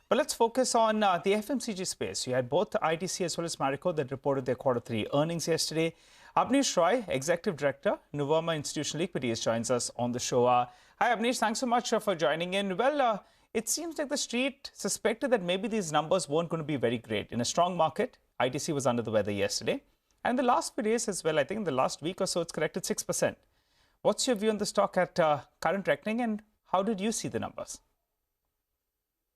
But let's focus on the FMCG space. You had both ITC as well as Marico that reported their Q3 earnings yesterday. Abneesh Roy, Executive Director, Nuvama Institutional Equities, joins us on the show. Hi, Abneesh. Thanks so much for joining in. Well, it seems like the street suspected that maybe these numbers weren't going to be very great. In a strong market, ITC was under the weather yesterday. And the last few days as well, I think in the last week or so, it's corrected 6%. What's your view on the stock at current reckoning, and how did you see the numbers?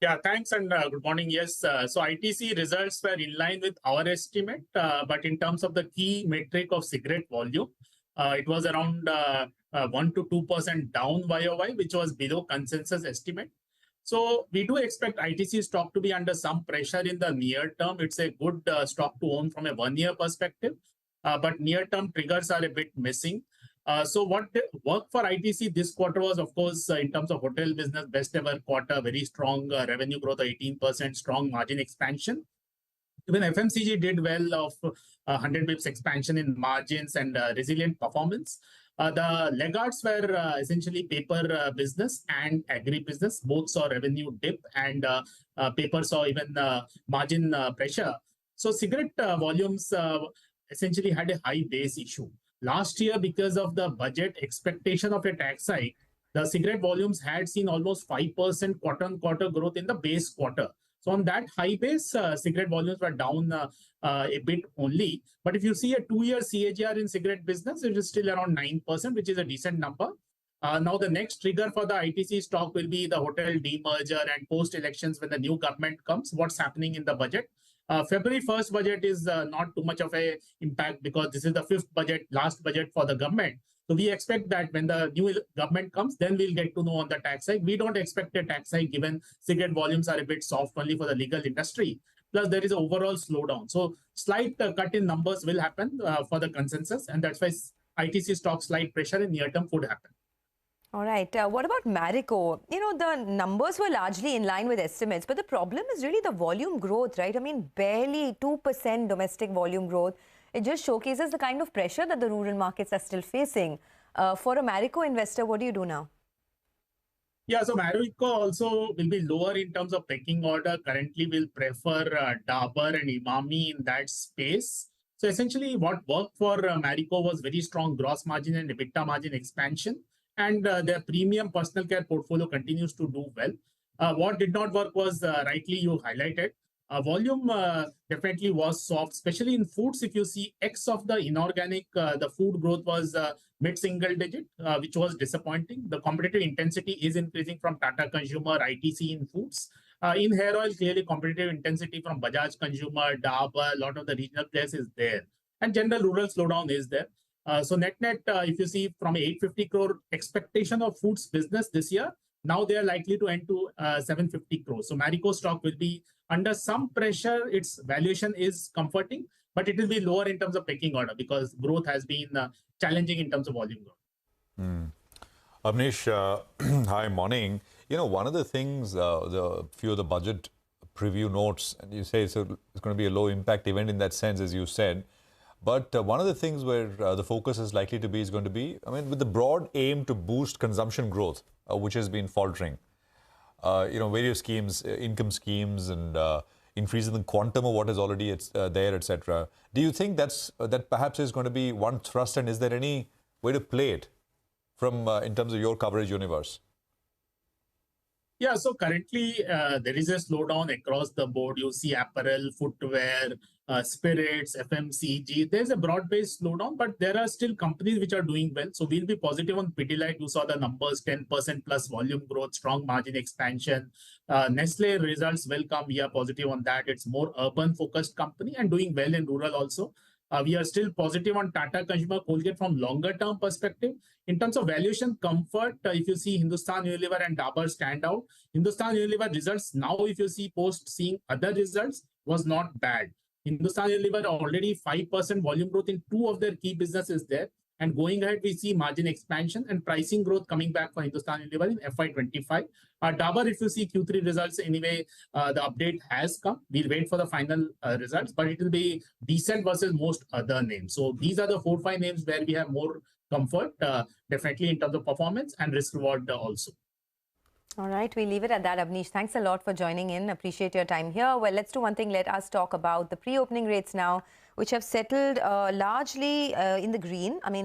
Yeah, thanks and good morning. Yes, so ITC results were in line with our estimate, but in terms of the key metric of cigarette volume, it was around 1 to 2% down YOY, which was below consensus estimate. So we do expect ITC stock to be under some pressure in the near term. It's a good stock to own from a one-year perspective, but near-term triggers are a bit missing. So what worked for ITC this quarter was, of course, in terms of hotel business, best ever quarter, very strong revenue growth of 18%, strong margin expansion. Even FMCG did well of 100 bips expansion in margins and resilient performance. The laggards were essentially paper business and agri business. Both saw revenue dip, and paper saw even margin pressure. So cigarette volumes essentially had a high base issue. Last year, because of the budget expectation of a tax hike, the cigarette volumes had seen almost 5% quarter-on-quarter growth in the base quarter. So on that high base, cigarette volumes were down a bit only. But if you see a 2-year CAGR in cigarette business, it is still around 9%, which is a decent number. Now, the next trigger for the ITC stock will be the hotel demerger and post-elections when the new government comes, what's happening in the budget. February 1st budget is not too much of an impact because this is the 5th budget, last budget for the government. So we expect that when the new government comes, then we'll get to know on the tax hike. We don't expect a tax hike given cigarette volumes are a bit soft only for the legal industry. Plus, there is an overall slowdown. So slight cut in numbers will happen for the consensus. And that's why ITC stock slight pressure in near term could happen. All right. What about Marico? The numbers were largely in line with estimates, but the problem is really the volume growth, right? I mean, barely 2% domestic volume growth. It just showcases the kind of pressure that the rural markets are still facing. For a Marico investor, what do you do now? Yeah, so Marico also will be lower in terms of pecking order. Currently, we'll prefer Dabur and Imami in that space. So essentially, what worked for Marico was very strong gross margin and EBITDA margin expansion. And their premium personal care portfolio continues to do well. What did not work was, rightly you highlighted, volume definitely was soft, especially in foods. If you see X of the inorganic, the food growth was mid-single digit, which was disappointing. The competitive intensity is increasing from Tata Consumer, ITC in foods. In hair oil, clearly competitive intensity from Bajaj Consumer, Dabur, a lot of the regional players is there. And general rural slowdown is there. So net-net, if you see from 850 crore expectation of foods business this year, now they are likely to end to 750 crores. So Marico stock will be under some pressure. Its valuation is comforting, but it will be lower in terms of pecking order because growth has been challenging in terms of volume growth. Abneesh, hi, morning. One of the things, the few of the budget preview notes, and you say so it's going to be a low impact event in that sense, as you said. But one of the things where the focus is likely to be is going to be, with the broad aim to boost consumption growth, which has been faltering. Various schemes, income schemes, and increasing the quantum of what is already there, etc. Do you think that perhaps is going to be one thrust, and is there any way to play it from in terms of your coverage universe? Yeah, so currently there is a slowdown across the board. You see apparel, footwear, spirits, FMCG. There's a broad-based slowdown, but there are still companies which are doing well. So we'll be positive on Pidilite. You saw the numbers, 10% plus volume growth, strong margin expansion. Nestle results will come. We are positive on that. It's more urban-focused company and doing well in rural also. We are still positive on Tata Consumer Colgate from longer-term perspective. In terms of valuation comfort, if you see Hindustan Unilever and Dabur stand out, Hindustan Unilever results now, if you see seeing other results, was not bad. Hindustan Unilever already 5% volume growth in 2 of their key businesses there. And going ahead, we see margin expansion and pricing growth coming back for Hindustan Unilever in FY25. Dabur, if you see Q3 results, anyway, the update has come. We'll wait for the final results, but it will be decent versus most other names. So these are the 4-5 names where we have more comfort, definitely in terms of performance and risk reward also. All right, we leave it at that. Abneesh, thanks a lot for joining in. Appreciate your time here. Well, let's do one thing. Let us talk about the pre-opening rates now, which have settled largely in the green. I mean,